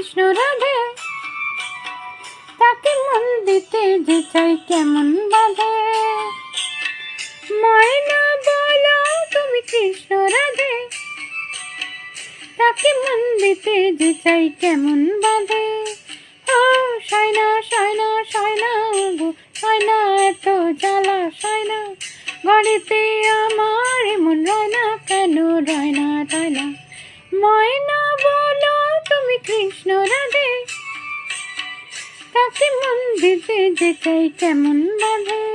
কৃষ্ণ রাধে, তাকে মন দিতে যে চাই কেমন বাধে। ময়না বলো তুমি কৃষ্ণ রাধে, তাকে মন দিতে যে চাই কেমন বাধে। ও সায়না সায়না সায়না গো সায়না, এত জ্বালা সায়না, ঘরেতে আমার এমন রয় না, কেন রয় না রয় না। ময়না বলো তুমি কৃষ্ণ রাধে, তাকে মন দিতে যে চাই কেমন বাধে।